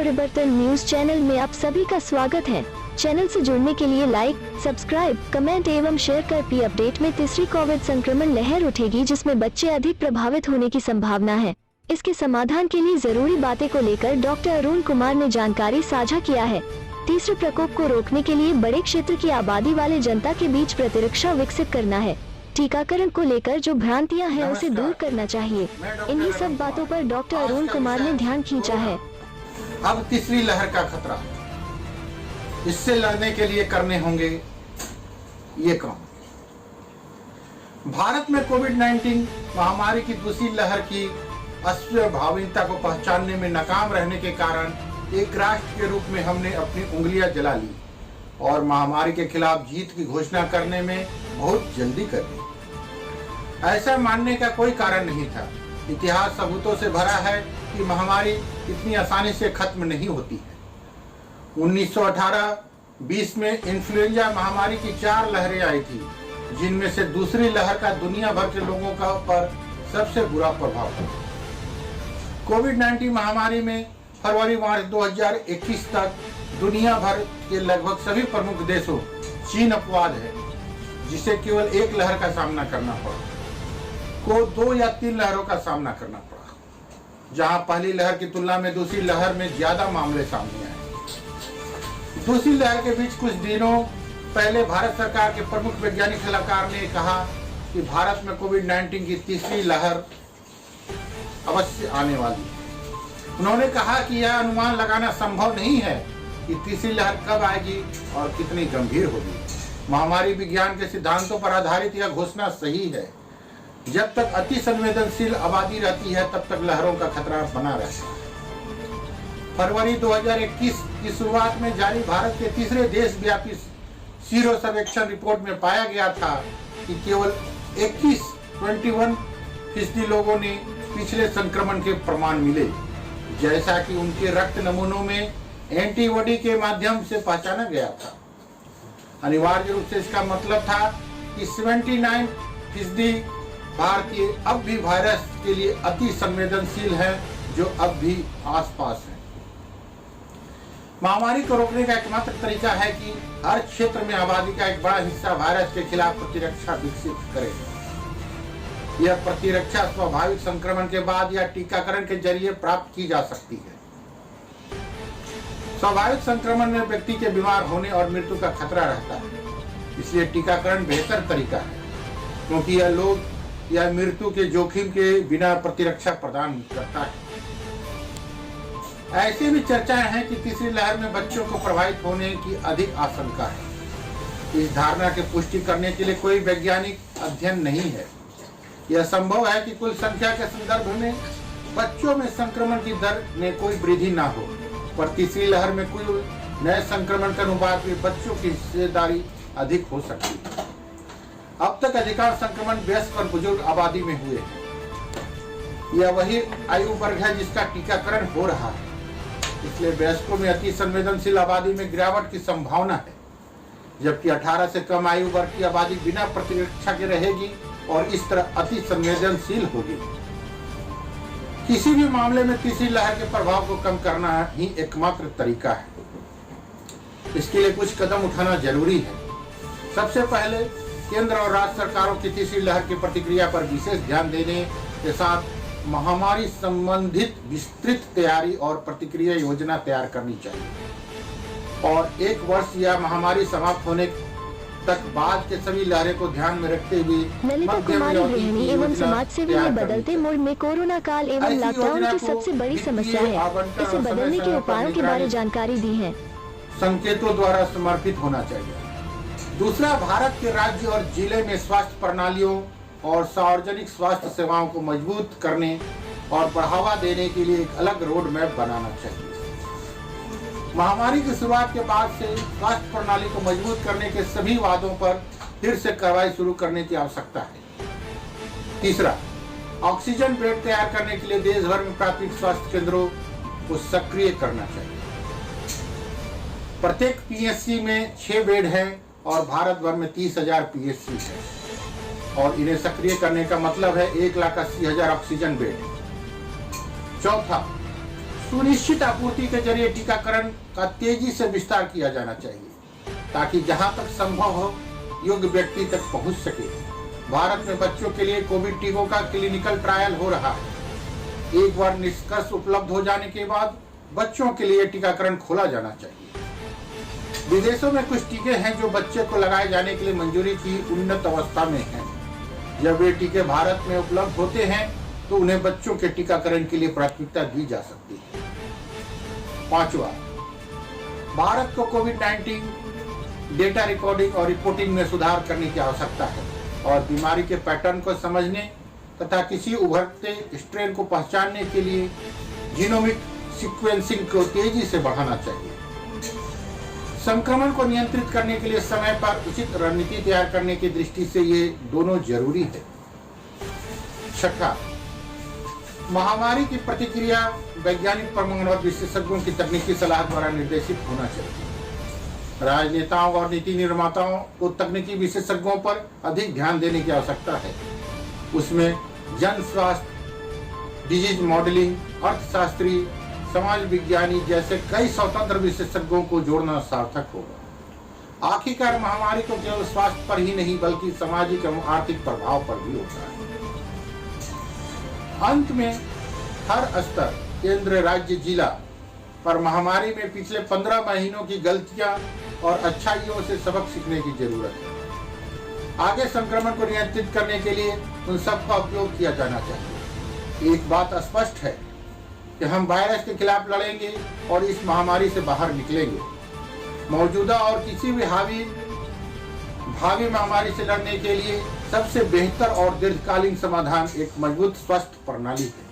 परिवर्तन news channel में आप सभी का स्वागत है। चैनल से जुड़ने के लिए लाइक, सब्सक्राइब, कमेंट एवं शेयर कर पी अपडेट में तीसरी कोविड संक्रमण लहर उठेगी जिसमें बच्चे अधिक प्रभावित होने की संभावना है। इसके समाधान के लिए जरूरी बातें को लेकर डॉक्टर अरुण कुमार ने जानकारी साझा किया है। तीसरे प्रकोप को रोकने के लिए बड़े क्षेत्र की आबादी वाले जनता के बीच प्रतिरक्षा विकसित करना है। टीकाकरण को लेकर जो भ्रांतियां हैं उसे दूर करना चाहिए। इन्हीं सब बातों पर डॉक्टर अरुण कुमार ने ध्यान खींचा है। अब तीसरी लहर का खतरा, इससे लड़ने के लिए करने होंगे ये काम। भारत में कोविड-19 महामारी की दूसरी लहर की अस्वाभाविकता को पहचानने में नाकाम रहने के कारण एक राष्ट्र के रूप में हमने अपनी उंगलियां जला ली और महामारी के खिलाफ जीत की घोषणा करने में बहुत जल्दी कर दी। ऐसा मानने का कोई कारण नहीं था। इतिहास सबूतों से भरा है कि महामारी इतनी आसानी से खत्म नहीं होती है। 1918-20 में इन्फ्लुएंजा महामारी की 4 लहरें आई थी, जिनमें से दूसरी लहर का दुनिया भर के लोगों का पर सबसे बुरा प्रभाव था। कोविड-19 महामारी में फरवरी-मार्च 2021 तक दुनिया भर के लगभग सभी प्रमुख देशों, चीन अपवाद है, जिसे केवल एक लहर का सामना करना पड़ा, को 2 या 3 लहरों का सामना करना पड़ा। जहां पहली लहर की तुलना में दूसरी लहर में ज्यादा मामले सामने आए। दूसरी लहर के बीच कुछ दिनों पहले भारत सरकार के प्रमुख वैज्ञानिक सलाहकार ने कहा कि भारत में कोविड-19 की तीसरी लहर अवश्य आने वाली है। उन्होंने कहा कि यह अनुमान लगाना संभव नहीं है कि तीसरी लहर कब आएगी और कितनी गंभीर होगी। महामारी विज्ञान के सिद्धांतों पर आधारित यह घोषणा सही है। जब तक अति संवेदनशील आबादी रहती है तब तक लहरों का खतरा बना रहता है। फरवरी 2021 की शुरुआत में जारी भारत के तीसरे देशव्यापी सीरो सर्वेक्षण रिपोर्ट में पाया गया था कि केवल 21% लोगों ने पिछले संक्रमण के प्रमाण मिले, जैसा कि उनके रक्त नमूनों में एंटीबॉडी के माध्यम से पहचाना गया था। अनिवार्य रूप से इसका मतलब था कि 79% भारतीय अब भी वायरस के लिए अति संवेदनशील हैं, जो अब भी आसपास हैं। महामारी को रोकने का एकमात्र तरीका है कि हर क्षेत्र में आबादी का एक बड़ा हिस्सा वायरस के खिलाफ प्रतिरक्षा विकसित करे। यह प्रतिरक्षा स्वाभाविक संक्रमण के बाद या टीकाकरण के जरिए प्राप्त की जा सकती है। स्वाभाविक संक्रमण में व्यक्ति के बीमार होने और मृत्यु का खतरा रहता है, इसलिए टीकाकरण बेहतर तरीका है, क्योंकि यह लोग या मृत्यु के जोखिम के बिना प्रतिरक्षा प्रदान करता है। ऐसी भी चर्चाएं हैं कि तीसरी लहर में बच्चों को प्रभावित होने की अधिक आशंका है। इस धारणा की पुष्टि करने के लिए कोई वैज्ञानिक अध्ययन नहीं है। यह संभव है कि कुल संख्या के संदर्भ में बच्चों में संक्रमण की दर में कोई वृद्धि ना हो, पर तीसरी लहर में कुल नए संक्रमण के अनुपात में बच्चों की हिस्सेदारी अधिक हो सकती है। अब तक अधिकांश संक्रमण वयस्क और बुजुर्ग आबादी में हुए हैं। यह वही आयु वर्ग है जिसका टीकाकरण हो रहा है, इसलिए वयस्कों में अति संवेदनशील आबादी में गिरावट की संभावना है, जबकि 18 से कम आयु वर्ग की आबादी बिना प्रतिरक्षा के रहेगी और इस तरह अति संवेदनशील होगी। किसी भी मामले में तीसरी लहर के प्रभाव को कम करना ही एकमात्र तरीका है। इसके लिए कुछ कदम उठाना जरूरी है। सबसे पहले केंद्र और राज्य सरकारों की तीसरी लहर की प्रतिक्रिया पर विशेष ध्यान देने के साथ महामारी संबंधित विस्तृत तैयारी और प्रतिक्रिया योजना तैयार करनी चाहिए और 1 वर्ष या महामारी समाप्त होने तक बाद के सभी लहरें को ध्यान में रखते हुए ललिता कुमारी गृहिणी एवं समाज सेवी ने बदलते मोड़ में कोरोना काल एवं लॉकडाउन की सबसे बड़ी समस्या है, इसे बदलने के उपायों के बारे जानकारी दी है। संकेतों द्वारा समर्पित होना चाहिए। दूसरा, भारत के राज्य और जिले में स्वास्थ्य प्रणालियों और सार्वजनिक स्वास्थ्य सेवाओं को मजबूत करने और बढ़ावा देने के लिए एक अलग रोड मैप बनाना चाहिए। महामारी की शुरुआत के बाद से स्वास्थ्य प्रणाली को मजबूत करने के सभी वादों पर फिर से कार्रवाई शुरू करने की आवश्यकता है। तीसरा, ऑक्सीजन बेड तैयार करने के लिए देश भर में प्राथमिक स्वास्थ्य केंद्रों को सक्रिय करना चाहिए। प्रत्येक पीएचसी में 6 बेड हैं और भारत भर में 30,000 पीएचसी है और इन्हें सक्रिय करने का मतलब है 1,80,000 ऑक्सीजन बेड। चौथा, सुनिश्चित आपूर्ति के जरिए टीकाकरण का तेजी से विस्तार किया जाना चाहिए ताकि जहां तक संभव हो योग्य व्यक्ति तक पहुंच सके। भारत में बच्चों के लिए कोविड टीकों का क्लिनिकल ट्रायल हो रहा है। एक बार निष्कर्ष उपलब्ध हो जाने के बाद बच्चों के लिए टीकाकरण खोला जाना चाहिए। विदेशों में कुछ टीके हैं जो बच्चे को लगाए जाने के लिए मंजूरी की उन्नत अवस्था में हैं। जब ये टीके भारत में उपलब्ध होते हैं तो उन्हें बच्चों के टीकाकरण के लिए प्राथमिकता दी जा सकती है। 5वां, भारत को कोविड-19 डेटा रिकॉर्डिंग और रिपोर्टिंग में सुधार करने की आवश्यकता है और बीमारी के पैटर्न को समझने तथा किसी उभरते स्ट्रेन को पहचानने के लिए जीनोमिक सीक्वेंसिंग को तेजी से बढ़ाना चाहिए। संक्रमण को नियंत्रित करने के लिए समय पर उचित रणनीति तैयार करने की दृष्टि से ये दोनों जरूरी है। 6, महामारी की प्रतिक्रिया वैज्ञानिक प्रमाण और विशेषज्ञों की तकनीकी सलाह द्वारा निर्देशित होना चाहिए। राजनेताओं और नीति निर्माताओं को तकनीकी विशेषज्ञों पर अधिक ध्यान देने की आवश्यकता है। उसमें जन स्वास्थ्य, डिजीज मॉडलिंग, अर्थशास्त्री, समाज विज्ञानी जैसे कई स्वतंत्र विशेषज्ञों को जोड़ना सार्थक होगा। आखिरकार महामारी को केवल स्वास्थ्य पर ही नहीं बल्कि सामाजिक एवं आर्थिक प्रभाव पर भी होता है। अंत में हर स्तर, केंद्र, राज्य, जिला पर महामारी में पिछले 15 महीनों की गलतियां और अच्छाइयों से सबक सीखने की जरूरत है। आगे संक्रमण को नियंत्रित करने के लिए उन सब का उपयोग किया जाना चाहिए। एक बात स्पष्ट है कि हम वायरस के खिलाफ लड़ेंगे और इस महामारी से बाहर निकलेंगे। मौजूदा और किसी भी भावी महामारी से लड़ने के लिए सबसे बेहतर और दीर्घकालीन समाधान एक मजबूत स्वास्थ्य प्रणाली है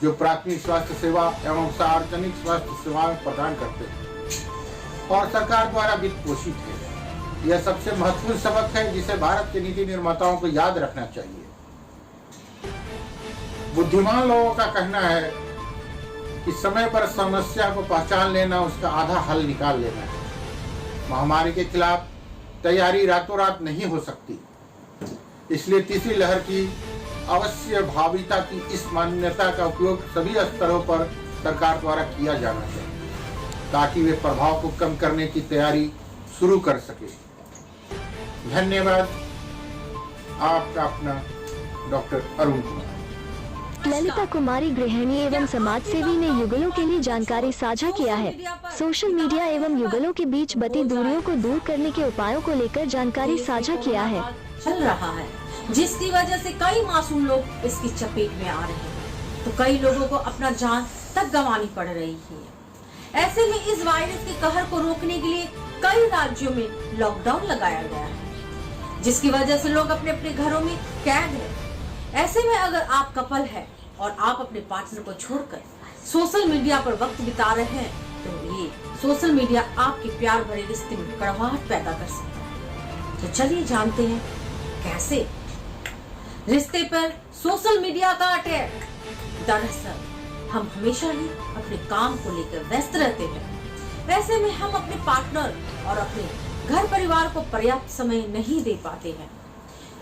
जो प्राथमिक स्वास्थ्य सेवा एवं सार्वजनिक स्वास्थ्य सेवाएं प्रदान करते हैं और सरकार द्वारा वित्त पोषित है। यह सबसे महत्वपूर्ण सबक है जिसे भारत के नीति निर्माताओं को याद रखना चाहिए। बुद्धिमान लोगों का कहना है कि समय पर समस्या को पहचान लेना उसका आधा हल निकाल लेना है। महामारी के खिलाफ तैयारी रातों रात नहीं हो सकती, इसलिए तीसरी लहर की अवश्य भाविता की इस मान्यता का उपयोग सभी स्तरों पर सरकार द्वारा किया जाना चाहिए ताकि वे प्रभाव को कम करने की तैयारी शुरू कर सके। धन्यवाद। आपका अपना डॉक्टर अरुण कुमार। ललिता कुमारी गृहिणी एवं समाज सेवी ने युगलों के लिए जानकारी साझा किया है। सोशल मीडिया एवं युगलों के बीच बती दूरियों को दूर करने के उपायों को लेकर जानकारी साझा किया है। चल रहा है जिसकी वजह से कई मासूम लोग इसकी चपेट में आ रहे हैं तो कई लोगों को अपना जान तक गंवानी पड़ रही है। ऐसे में इस वायरस के कहर को रोकने के लिए कई राज्यों में लॉकडाउन लगाया गया है जिसकी वजह से लोग अपने अपने घरों में कैद हैं। ऐसे में अगर आप कपल है और आप अपने पार्टनर को छोड़कर सोशल मीडिया पर वक्त बिता रहे हैं तो ये सोशल मीडिया आपके प्यार भरे रिश्ते में कड़वाहट पैदा कर सकता है। तो चलिए जानते हैं कैसे रिश्ते पर सोशल मीडिया का अटैक। दरअसल हम हमेशा ही अपने काम को लेकर व्यस्त रहते हैं। ऐसे में हम अपने पार्टनर और अपने घर परिवार को पर्याप्त समय नहीं दे पाते हैं।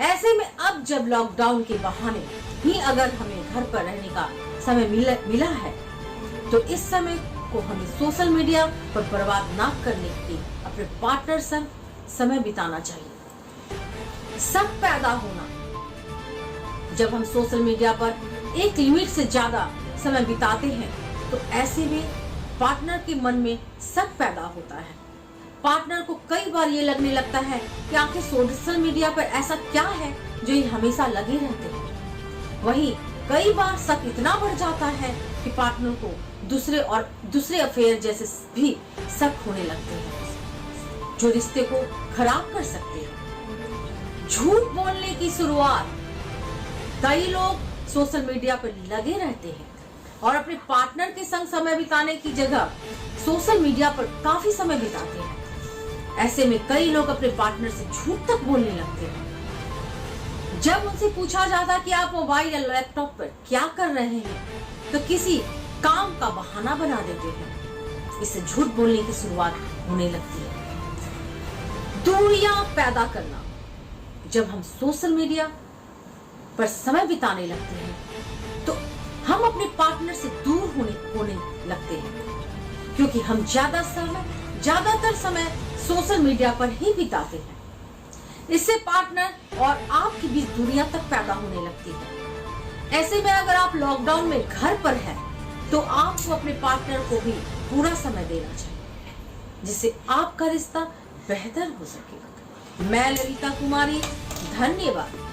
ऐसे में अब जब लॉकडाउन के बहाने ही अगर हमें घर पर रहने का समय मिला है तो इस समय को हमें सोशल मीडिया पर बर्बाद ना करने के लिए अपने पार्टनर संग समय बिताना चाहिए। शक पैदा होना, जब हम सोशल मीडिया पर एक लिमिट से ज्यादा समय बिताते हैं तो ऐसे में पार्टनर के मन में शक पैदा होता है। पार्टनर को कई बार ये लगने लगता है कि आखिर सोशल मीडिया पर ऐसा क्या है जो ये हमेशा लगे रहते हैं। वहीं कई बार शक इतना बढ़ जाता है कि पार्टनर को दूसरे अफेयर जैसे भी शक होने लगते हैं जो रिश्ते को खराब कर सकते हैं। झूठ बोलने की शुरुआत, कई लोग सोशल मीडिया पर लगे रहते हैं और अपने पार्टनर के संग समय बिताने की जगह सोशल मीडिया पर काफी समय बिताते हैं। ऐसे में कई लोग अपने पार्टनर से झूठ तक बोलने लगते हैं। जब उनसे पूछा जाता कि आप मोबाइल या लैपटॉप पर क्या कर रहे हैं तो किसी काम का बहाना बना देते हैं। इससे झूठ बोलने की शुरुआत होने लगती है। दूरियां पैदा करना, जब हम सोशल मीडिया पर समय बिताने लगते हैं तो हम अपने पार्टनर से दूर होने लगते हैं, क्योंकि हम ज्यादातर समय सोशल मीडिया पर ही बिताते हैं। इससे पार्टनर और आपके बीच दूरियां तक पैदा होने लगती है। ऐसे में अगर आप लॉकडाउन में घर पर हैं, तो आपको अपने पार्टनर को भी पूरा समय देना चाहिए, जिससे आपका रिश्ता बेहतर हो सकेगा। मैं ललिता कुमारी, धन्यवाद।